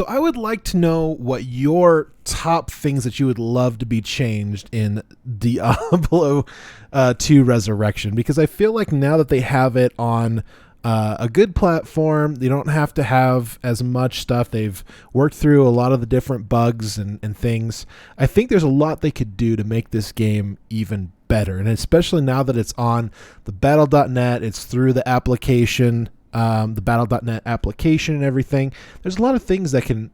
So I would like to know what your top things that you would love to be changed in Diablo 2 Resurrection, because I feel like now that they have it on a good platform, they don't have to have as much stuff. They've worked through a lot of the different bugs and things. I think there's a lot they could do to make this game even better, and especially now that it's on the Battle.net, it's through the application, the Battle.net application and everything. There's a lot of things that can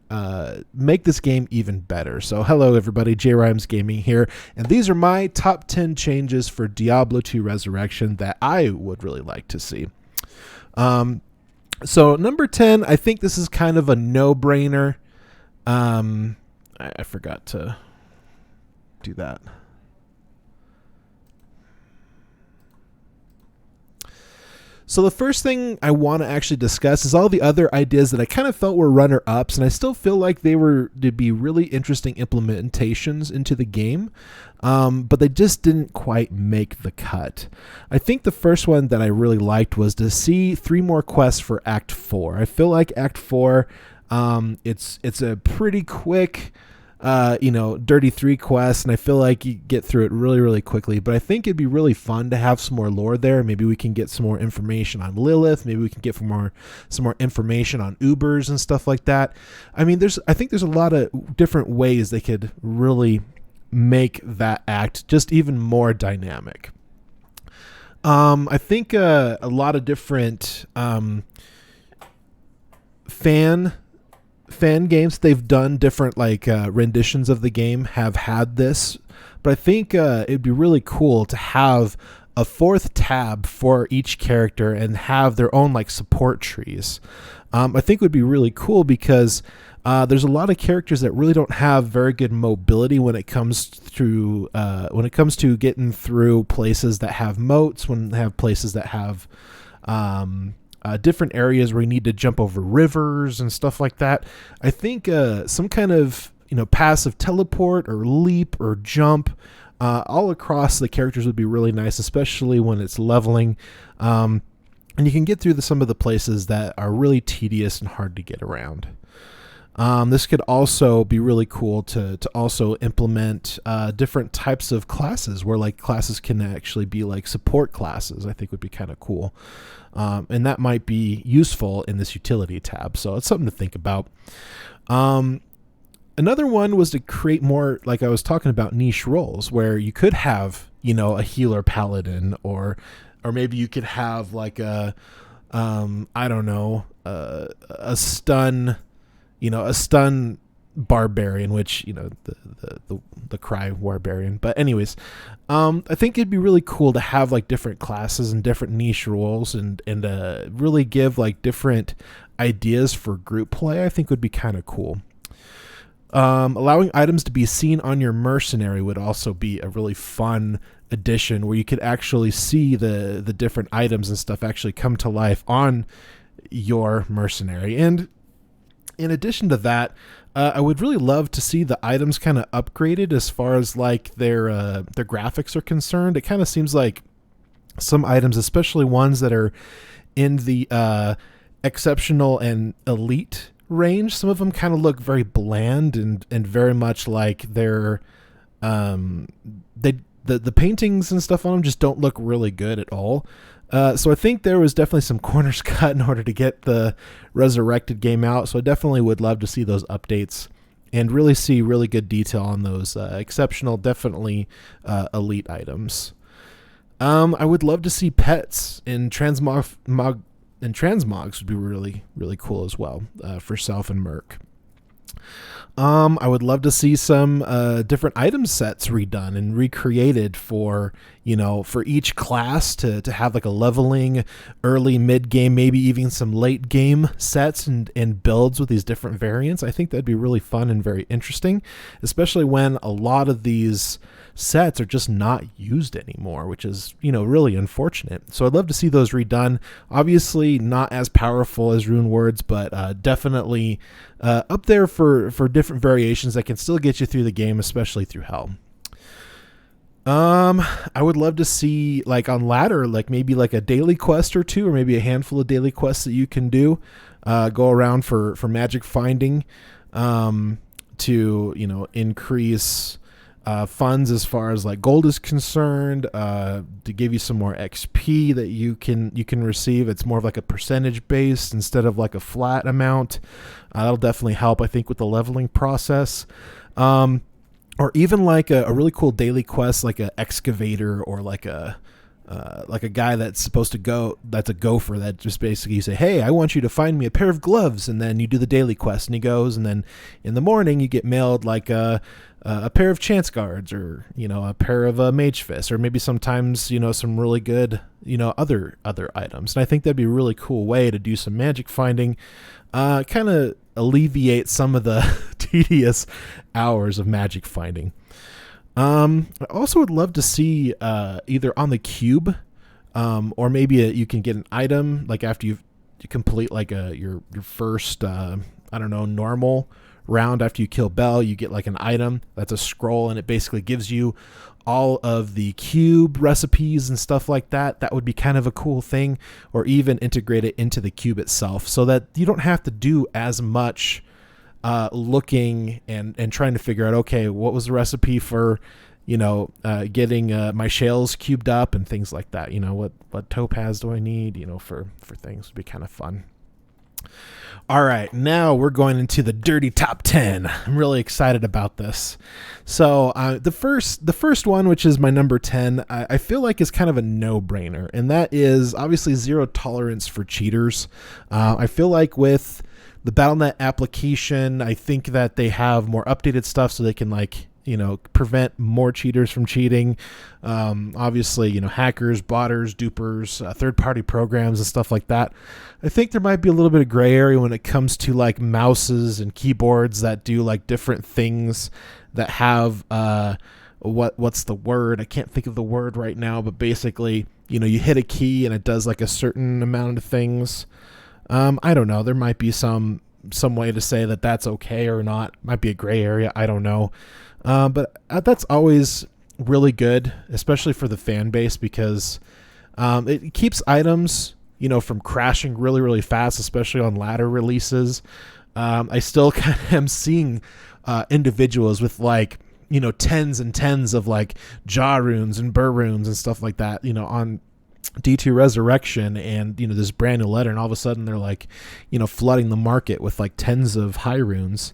make this game even better. So hello everybody, REIMS Gaming here, and these are my top 10 changes for Diablo 2 Resurrection that I would really like to see. So number 10, I think this is kind of a no-brainer. I forgot to do that. So the first thing I want to actually discuss is all the other ideas that I kind of felt were runner-ups, and I still feel like they were to be really interesting implementations into the game, but they just didn't quite make the cut. I think the first one that I really liked was to see 3 more quests for Act 4. I feel like Act 4, it's a pretty quick, dirty 3 quests, and I feel like you get through it really, really quickly. But I think it'd be really fun to have some more lore there. Maybe we can get some more information on Lilith. Maybe we can get some more information on Ubers and stuff like that. I mean, I think there's a lot of different ways they could really make that act just even more dynamic. I think a lot of different fan games they've done different renditions of the game have had this, but I think it'd be really cool to have a 4th tab for each character and have their own support trees. I think it would be really cool because there's a lot of characters that really don't have very good mobility when it comes to getting through places that have moats, when they have places that have different areas where you need to jump over rivers and stuff like that. I think some kind of passive teleport or leap or jump all across the characters would be really nice, especially when it's leveling. And you can get through some of the places that are really tedious and hard to get around. This could also be really cool to also implement different types of classes where classes can actually be support classes. I think would be kind of cool. And that might be useful in this utility tab. So it's something to think about. Another one was to create more, like I was talking about, niche roles where you could have, a healer paladin, or maybe you could have a stun, a stun barbarian, which the cry barbarian. But anyways, I think it'd be really cool to have different classes and different niche roles and really give different ideas for group play. I think would be kind of cool. Allowing items to be seen on your mercenary would also be a really fun addition, where you could actually see the different items and stuff actually come to life on your mercenary. And in addition to that, I would really love to see the items kind of upgraded as far as their graphics are concerned. It kind of seems like some items, especially ones that are in the exceptional and elite range, some of them kind of look very bland and very much like they're the paintings and stuff on them just don't look really good at all. So I think there was definitely some corners cut in order to get the Resurrected game out. So I definitely would love to see those updates and really see really good detail on those exceptional, definitely elite items. I would love to see pets in transmogs would be really, really cool as well for Self and Merc. I would love to see some different item sets redone and recreated for each class to have a leveling early, mid game, maybe even some late game sets and builds with these different variants. I think that'd be really fun and very interesting, especially when a lot of these sets are just not used anymore, which is, really unfortunate. So I'd love to see those redone. Obviously not as powerful as Rune Words, but definitely up there for different variations that can still get you through the game, especially through Hell. I would love to see on ladder, maybe a daily quest or 2, or maybe a handful of daily quests that you can do, go around for magic finding. to, increase funds as far as like gold is concerned, to give you some more XP that you can receive. It's more of like a percentage based instead of like a flat amount. That'll definitely help, I think, with the leveling process. Or even like a really cool daily quest, like a excavator, or like a guy that's supposed to go, that's a gopher, that just basically you say, hey, I want you to find me a pair of gloves, and then you do the daily quest, and he goes, and then in the morning you get mailed like a pair of chance guards, or a pair of mage fists, or maybe sometimes some really good other items. And I think that'd be a really cool way to do some magic finding, kind of alleviate some of the tedious hours of magic finding. I also would love to see either on the cube, or maybe you can get an item like after you complete like your first normal round. After you kill Bell, you get like an item that's a scroll, and it basically gives you all of the cube recipes and stuff like that. That would be kind of a cool thing, or even integrate it into the cube itself, so that you don't have to do as much looking and trying to figure out, okay, what was the recipe for getting my shales cubed up and things like that. What topaz do I need for things. Would be kind of fun. All right, now we're going into the dirty top 10. I'm really excited about this. So the first one, which is my number 10, I feel like is kind of a no-brainer, and that is obviously zero tolerance for cheaters. I feel like with the Battle.net application, I think that they have more updated stuff so they can prevent more cheaters from cheating. Obviously, hackers, botters, dupers, third-party programs and stuff like that. I think there might be a little bit of gray area when it comes to like mouses and keyboards that do like different things that have what's the word? I can't think of the word right now, but basically, you hit a key and it does like a certain amount of things. I don't know. There might be some way to say that that's okay or not. Might be a gray area. I don't know. But that's always really good, especially for the fan base, because it keeps items, from crashing really, really fast, especially on latter releases. I still kind of am seeing individuals with like, tens and tens of like jaw runes and burr runes and stuff like that, on D2 Resurrection, and this brand new letter, and all of a sudden they're like flooding the market with like tens of high runes.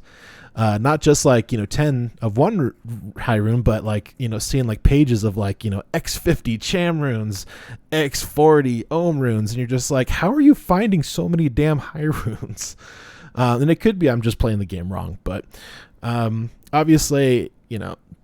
Not just like 10 of one high rune, but like seeing like pages of like X50 Cham runes, X40 Ohm runes, and you're just like, how are you finding so many damn high runes? And it could be I'm just playing the game wrong, but obviously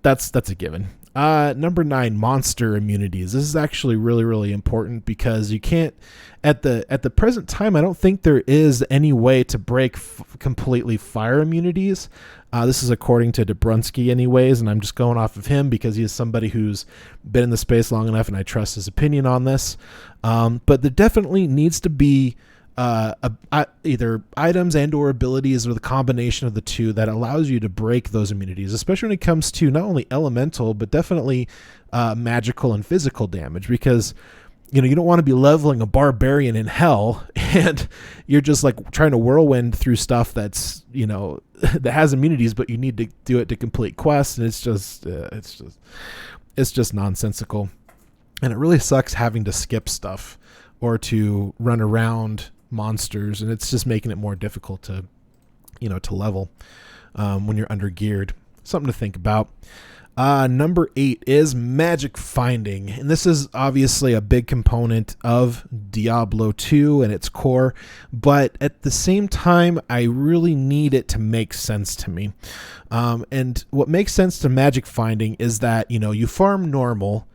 that's a given. Number 9, monster immunities. This is actually really, really important, because you can't, at the present time, I don't think there is any way to break completely fire immunities. This is according to Dobrunsky anyways, and I'm just going off of him because he is somebody who's been in the space long enough and I trust his opinion on this. But there definitely needs to be either items and or abilities, or the combination of the two, that allows you to break those immunities, especially when it comes to not only elemental but definitely magical and physical damage, because you don't want to be leveling a barbarian in hell and you're just like trying to whirlwind through stuff that's that has immunities, but you need to do it to complete quests, and it's just nonsensical, and it really sucks having to skip stuff or to run around monsters, and it's just making it more difficult to level when you're under geared. Something to think about. Number 8 is magic finding, and this is obviously a big component of Diablo 2 and its core, but at the same time, I really need it to make sense to me. And what makes sense to magic finding is that you farm normal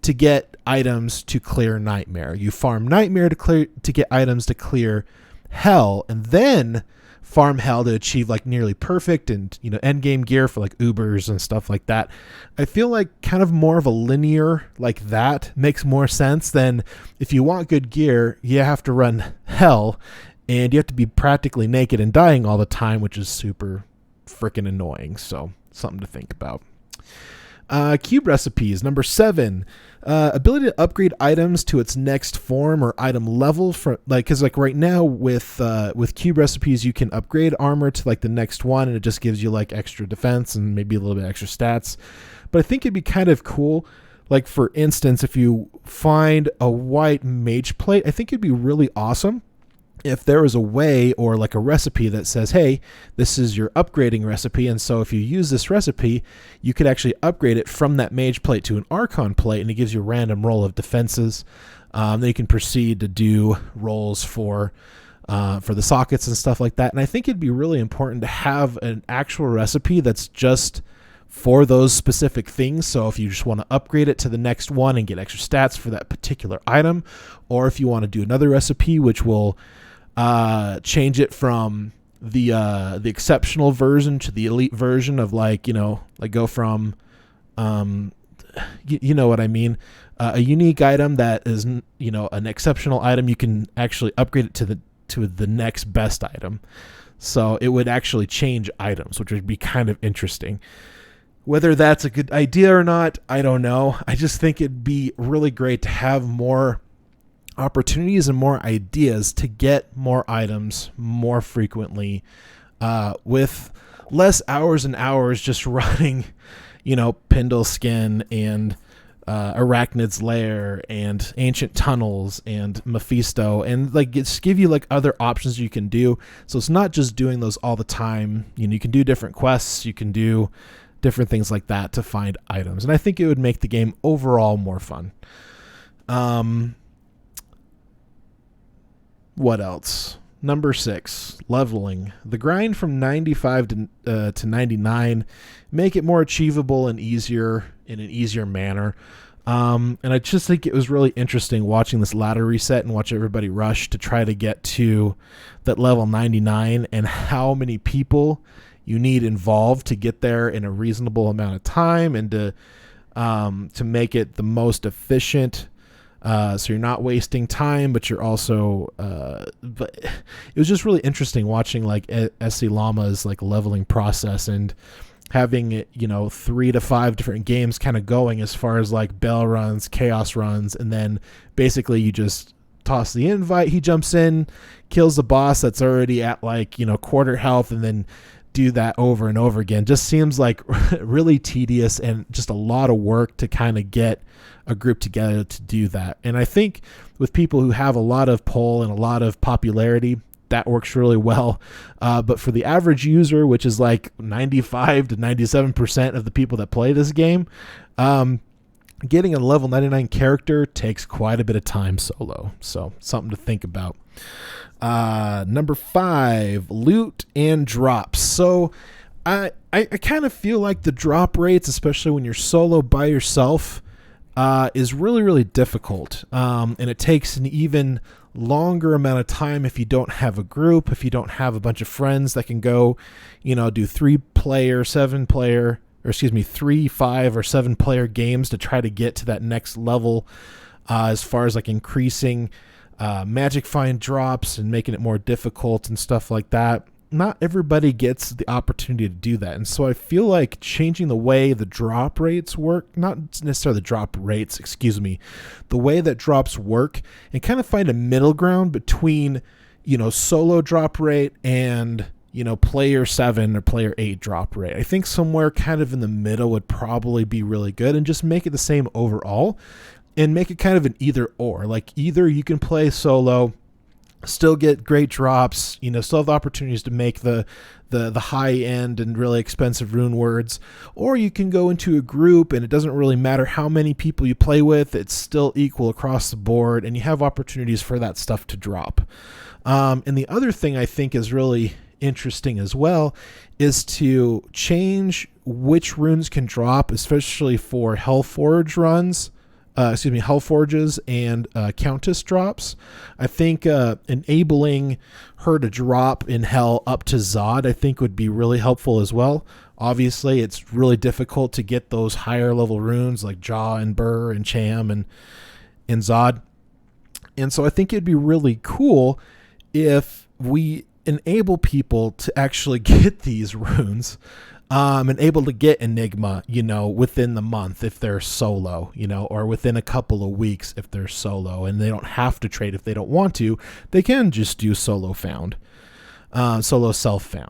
to get items to clear nightmare. You farm nightmare to get items to clear hell, and then farm hell to achieve like nearly perfect and end game gear for like Ubers and stuff like that. I feel like kind of more of a linear like that makes more sense than if you want good gear, you have to run hell and you have to be practically naked and dying all the time, which is super freaking annoying. So something to think about. Cube recipes, number 7. Ability to upgrade items to its next form or item level, for because right now with cube recipes you can upgrade armor to like the next one, and it just gives you like extra defense and maybe a little bit extra stats. But I think it'd be kind of cool, like for instance, if you find a white mage plate, I think it'd be really awesome if there was a way or like a recipe that says, hey, this is your upgrading recipe, and so if you use this recipe, you could actually upgrade it from that mage plate to an archon plate, and it gives you a random roll of defenses. Then you can proceed to do rolls for the sockets and stuff like that. And I think it'd be really important to have an actual recipe that's just for those specific things. So if you just want to upgrade it to the next one and get extra stats for that particular item, or if you want to do another recipe which will change it from the exceptional version to the elite version of like go from you know what I mean, a unique item that is an exceptional item, you can actually upgrade it to the next best item. So it would actually change items, which would be kind of interesting. Whether that's a good idea or not, I don't know. I just think it'd be really great to have more opportunities and more ideas to get more items more frequently, with less hours and hours just running, Pindle Skin and Arachnid's Lair and Ancient Tunnels and Mephisto, and like just give you like other options you can do. So it's not just doing those all the time. You can do different quests, you can do different things like that to find items, and I think it would make the game overall more fun. What else? Number 6, leveling. The grind from 95 to 99, make it more achievable and easier in an easier manner. And I just think it was really interesting watching this ladder reset and watch everybody rush to try to get to that level 99, and how many people you need involved to get there in a reasonable amount of time, and to make it the most efficient. So you're not wasting time, but you're also, but it was just really interesting watching like SC Llama's like leveling process, and having it, 3 to 5 different games kind of going as far as like bell runs, chaos runs, and then basically you just toss the invite, he jumps in, kills the boss that's already at like, quarter health, and then do that over and over again. Just seems like really tedious and just a lot of work to kind of get a group together to do that. And I think with people who have a lot of pull and a lot of popularity, that works really well. But for the average user, which is like 95 to 97% of the people that play this game, getting a level 99 character takes quite a bit of time solo. So something to think about. Number 5, loot and drops. So I kind of feel like the drop rates, especially when you're solo by yourself, is really, really difficult. And it takes an even longer amount of time if you don't have a group, if you don't have a bunch of friends that can go, do 3, 5, or 7 player games to try to get to that next level, as far as like increasing magic find drops and making it more difficult and stuff like that. Not everybody gets the opportunity to do that. And so I feel like changing the way the drop rates work, not necessarily the drop rates, the way that drops work, and kind of find a middle ground between, solo drop rate and, player 7 or player 8 drop rate. I think somewhere kind of in the middle would probably be really good, and just make it the same overall, and make it kind of an either or. Like either you can play solo, still get great drops, still have the opportunities to make the high end and really expensive rune words, or you can go into a group and it doesn't really matter how many people you play with, it's still equal across the board, and you have opportunities for that stuff to drop. And the other thing I think is really interesting as well is to change which runes can drop, especially for Hellforge runs. Hellforges and Countess drops. I think enabling her to drop in Hell up to Zod, I think would be really helpful as well. Obviously, it's really difficult to get those higher level runes like Jaw and Burr and Cham and Zod. And so I think it'd be really cool if we enable people to actually get these runes and able to get Enigma, within the month if they're solo, or within a couple of weeks if they're solo, and they don't have to trade if they don't want to. They can just do solo self-found.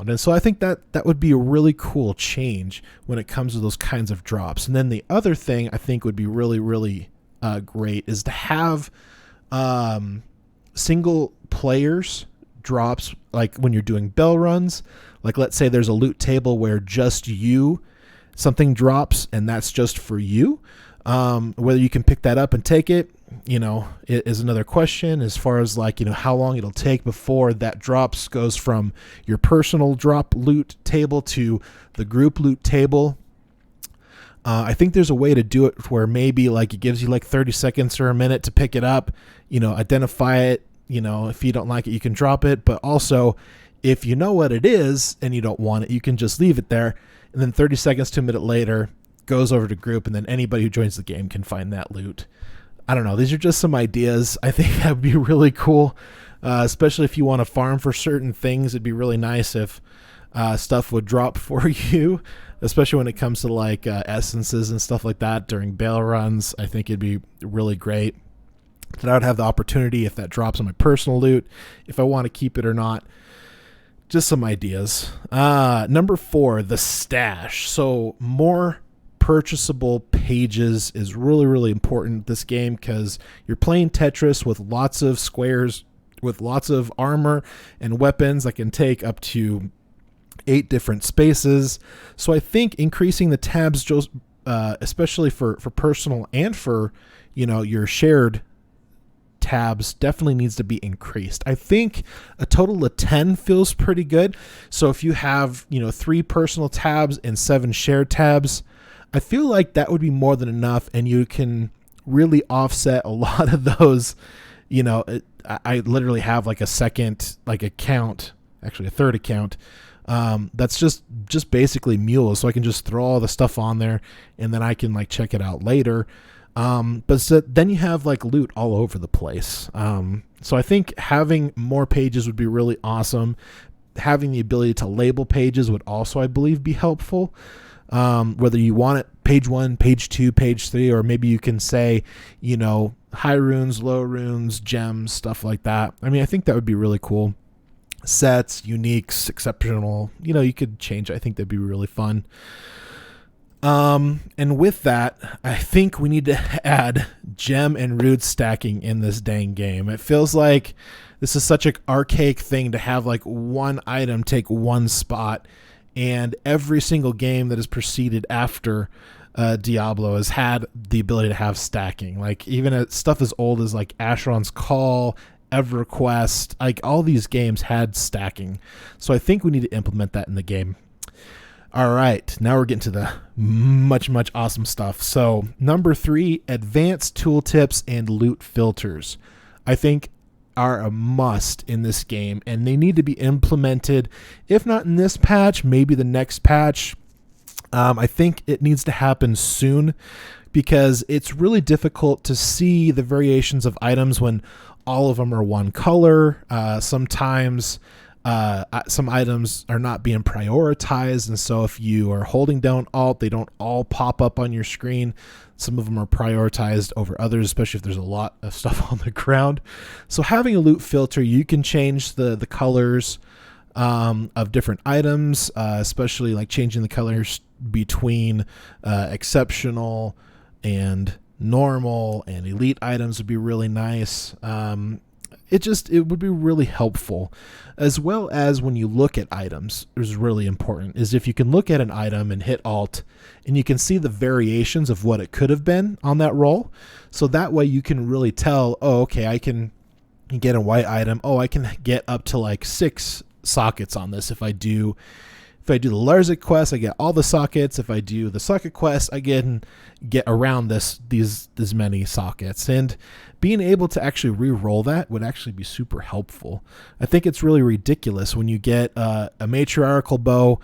And so I think that would be a really cool change when it comes to those kinds of drops. And then the other thing I think would be really, really great is to have single players drops, like when you're doing bell runs. Like, let's say there's a loot table where just something drops and that's just for you. Whether you can pick that up and take it, it is another question, as far as how long it'll take before that drops goes from your personal drop loot table to the group loot table. I think there's a way to do it where maybe it gives you 30 seconds or a minute to pick it up, identify it. If you don't like it, you can drop it. But also, if you know what it is and you don't want it, you can just leave it there. And then 30 seconds to a minute later, goes over to group, and then anybody who joins the game can find that loot. I don't know. These are just some ideas. I think that would be really cool, especially if you want to farm for certain things. It'd be really nice if stuff would drop for you, especially when it comes to essences and stuff like that during bail runs. I think it'd be really great that I would have the opportunity, if that drops on my personal loot, if I want to keep it or not. Just some ideas. Number 4, the stash. So more purchasable pages is really, really important in this game, because you're playing Tetris with lots of squares with lots of armor and weapons that can take up to 8 different spaces. So I think increasing the tabs, especially for personal and for your shared tabs, definitely needs to be increased. I think a total of 10 feels pretty good. So if you have 3 personal tabs and 7 shared tabs, I feel like that would be more than enough, and you can really offset a lot of those. I literally have a second account, actually a third account, that's just basically mules, so I can just throw all the stuff on there and then I can check it out later. But then you have loot all over the place. So I think having more pages would be really awesome. Having the ability to label pages would also, I believe, be helpful. Whether you want it page 1, page 2, page 3, or maybe you can say, high runes, low runes, gems, stuff like that. I mean, I think that would be really cool. Sets, uniques, exceptional, you could change. I think that'd be really fun. And with that, I think we need to add gem and root stacking in this dang game. It feels like this is such an archaic thing to have one item take one spot, and every single game that has proceeded after Diablo has had the ability to have stacking. Even stuff as old as Asheron's Call, EverQuest, all these games had stacking. So I think we need to implement that in the game. All right, now we're getting to the much, much awesome stuff. So number 3, advanced tooltips and loot filters, I think are a must in this game, and they need to be implemented, if not in this patch, maybe the next patch. I think it needs to happen soon, because it's really difficult to see the variations of items when all of them are one color. Sometimes some items are not being prioritized, and so if you are holding down Alt, they don't all pop up on your screen. Some of them are prioritized over others, especially if there's a lot of stuff on the ground. So having a loot filter, you can change the colors of different items, especially changing the colors between exceptional and normal and elite items would be really nice. It would be really helpful, as well as when you look at items is really important, is if you can look at an item and hit Alt and you can see the variations of what it could have been on that roll. So that way you can really tell, oh, okay, I can get a white item. Oh, I can get up to 6 sockets on this. If I do the Larzik quest, I get all the sockets. If I do the socket quest, I get around this many sockets. And being able to actually re-roll that would actually be super helpful. I think it's really ridiculous when you get a matriarchal bow,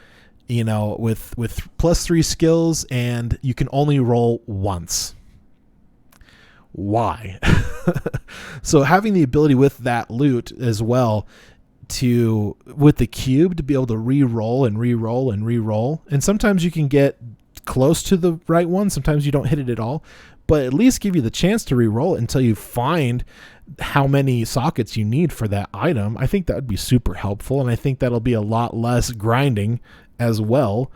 with +3 skills, and you can only roll once. Why? So having the ability with that loot as well with the cube to be able to re-roll and re-roll and re-roll. And sometimes you can get close to the right one. Sometimes you don't hit it at all, but at least give you the chance to re-roll it until you find how many sockets you need for that item. I think that would be super helpful, and I think that'll be a lot less grinding as well.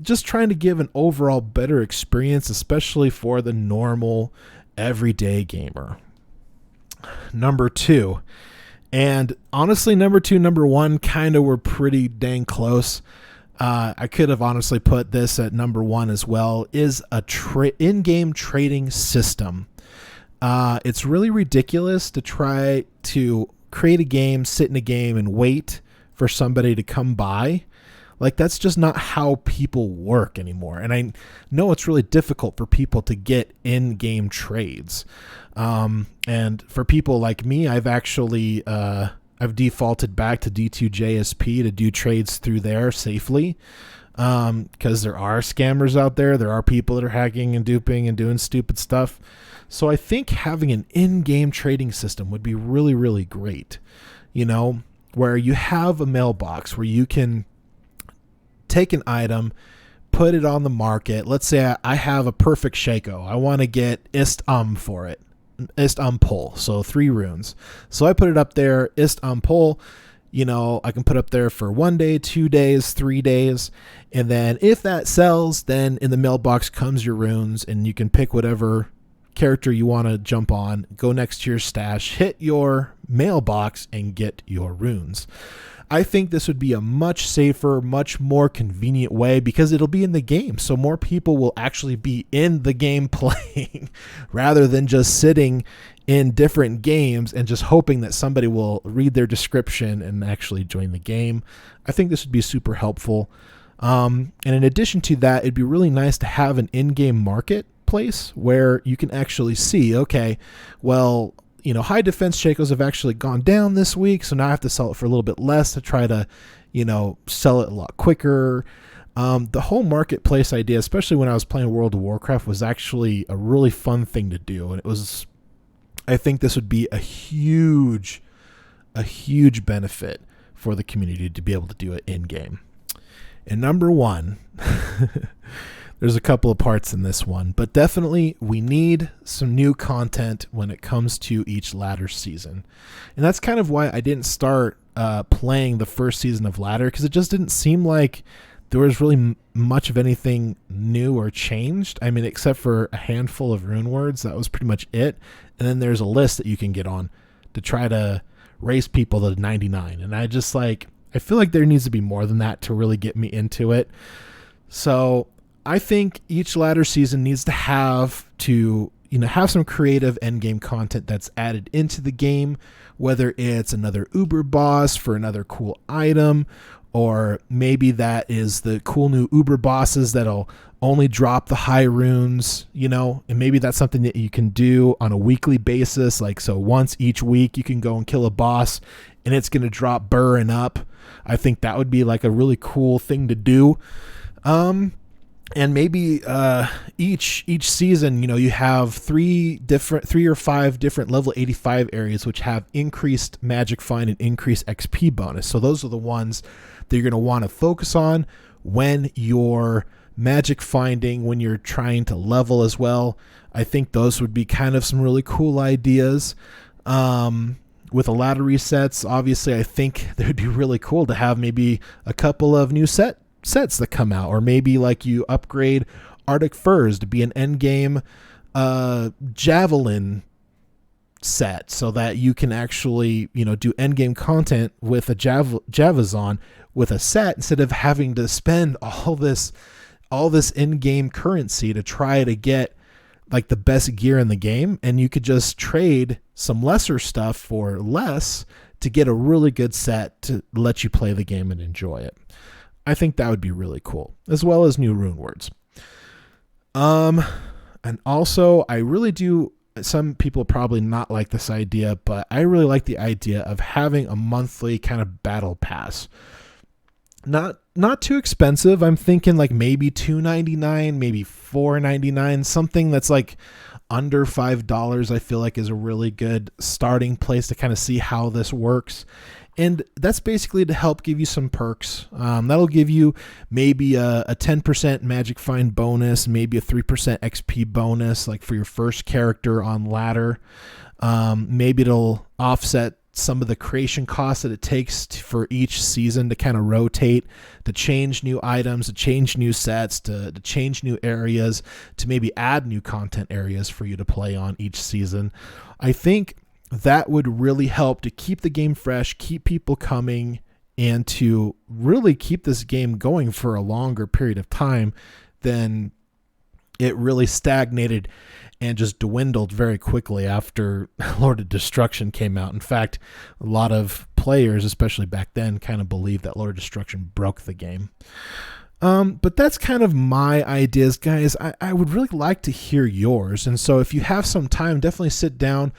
Just trying to give an overall better experience, especially for the normal everyday gamer. Number 2, and honestly, number 2, number 1 kind of were pretty dang close. I could have honestly put this at number 1 as well, is a in-game trading system. It's really ridiculous to try to create a game, sit in a game, and wait for somebody to come by. Like, that's just not how people work anymore. And I know it's really difficult for people to get in-game trades. And for people like me, I've actually I've defaulted back to D2JSP to do trades through there safely. Because there are scammers out there. There are people that are hacking and duping and doing stupid stuff. So I think having an in-game trading system would be really, really great. You know, where you have a mailbox where you can take an item, put it on the market. Let's say I have a perfect Shaco. I want to get for it. Pull. So 3 runes. So I put it up there, Pull. You know, I can put up there for 1 day, 2 days, 3 days. And then if that sells, then in the mailbox comes your runes, and you can pick whatever character you want to jump on, go next to your stash, hit your mailbox, and get your runes. I think this would be a much safer, much more convenient way because it'll be in the game. So more people will actually be in the game playing rather than just sitting in different games and just hoping that somebody will read their description and actually join the game. I think this would be super helpful. And in addition to that, it'd be really nice to have an in-game marketplace where you can actually see, okay, well, you know, high defense Shakos have actually gone down this week, so now I have to sell it for a little bit less to try to, you know, sell it a lot quicker. The whole marketplace idea, especially when I was playing World of Warcraft, was actually a really fun thing to do. And I think this would be a huge benefit for the community to be able to do it in game. And number 1, there's a couple of parts in this one, but definitely we need some new content when it comes to each ladder season. And that's kind of why I didn't start playing the first season of ladder, because it just didn't seem like there was really much of anything new or changed. I mean, except for a handful of rune words, that was pretty much it. And then there's a list that you can get on to try to race people to 99. And I feel like there needs to be more than that to really get me into it. So I think each ladder season needs to have some creative endgame content that's added into the game, whether it's another Uber boss for another cool item, or maybe that is the cool new Uber bosses that'll only drop the high runes, you know, and maybe that's something that you can do on a weekly basis. Like, so once each week you can go and kill a boss and it's going to drop Burr and up. I think that would be like a really cool thing to do. And maybe each season, you know, you have 3 or 5 different level 85 areas which have increased magic find and increased XP bonus. So those are the ones that you're going to want to focus on when you're magic finding, when you're trying to level as well. I think those would be kind of some really cool ideas. With the ladder resets, obviously, I think it would be really cool to have maybe a couple of new sets that come out, or maybe like you upgrade Arctic Furs to be an endgame javelin set, so that you can actually, you know, do endgame content with a Javazon with a set instead of having to spend all this in-game currency to try to get like the best gear in the game. And you could just trade some lesser stuff for less to get a really good set to let you play the game and enjoy it. I think that would be really cool, as well as new rune words. And also, I really do, some people probably not like this idea, but I really like the idea of having a monthly kind of battle pass. Not too expensive. I'm thinking like maybe $2.99, maybe $4.99, something that's like under $5. I feel like is a really good starting place to kind of see how this works. And that's basically to help give you some perks. That'll give you maybe a 10% magic find bonus, maybe a 3% XP bonus, like for your first character on ladder. Maybe it'll offset some of the creation costs that it takes for each season to kind of rotate, to change new items, to change new sets, to change new areas, to maybe add new content areas for you to play on each season. I think that would really help to keep the game fresh, keep people coming, and to really keep this game going for a longer period of time than it really stagnated and just dwindled very quickly after Lord of Destruction came out. In fact, a lot of players, especially back then, kind of believed that Lord of Destruction broke the game. But that's kind of my ideas, guys. I would really like to hear yours. And so if you have some time, definitely sit down.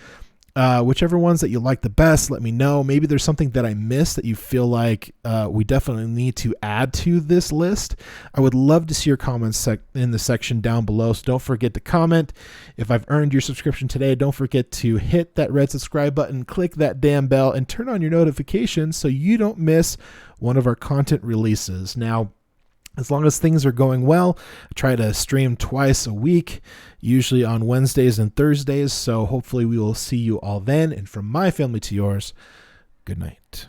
Whichever ones that you like the best, let me know. Maybe there's something that I missed that you feel like we definitely need to add to this list. I would love to see your comments in the section down below, so don't forget to comment. If I've earned your subscription today, don't forget to hit that red subscribe button, click that damn bell, and turn on your notifications so you don't miss one of our content releases. Now, as long as things are going well, I try to stream twice a week, usually on Wednesdays and Thursdays. So hopefully we will see you all then. And from my family to yours, good night.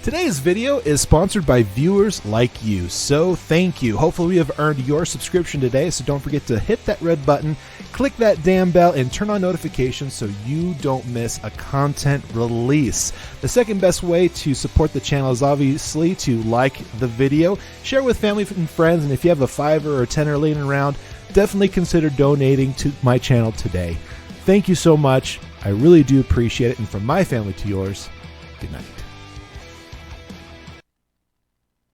Today's video is sponsored by viewers like you, so thank you. Hopefully we have earned your subscription today, so don't forget to hit that red button, click that damn bell, and turn on notifications so you don't miss a content release. The second best way to support the channel is obviously to like the video, share with family and friends, and if you have a $5 or a $10 laying around, definitely consider donating to my channel today. Thank you so much. I really do appreciate it, and from my family to yours, good night.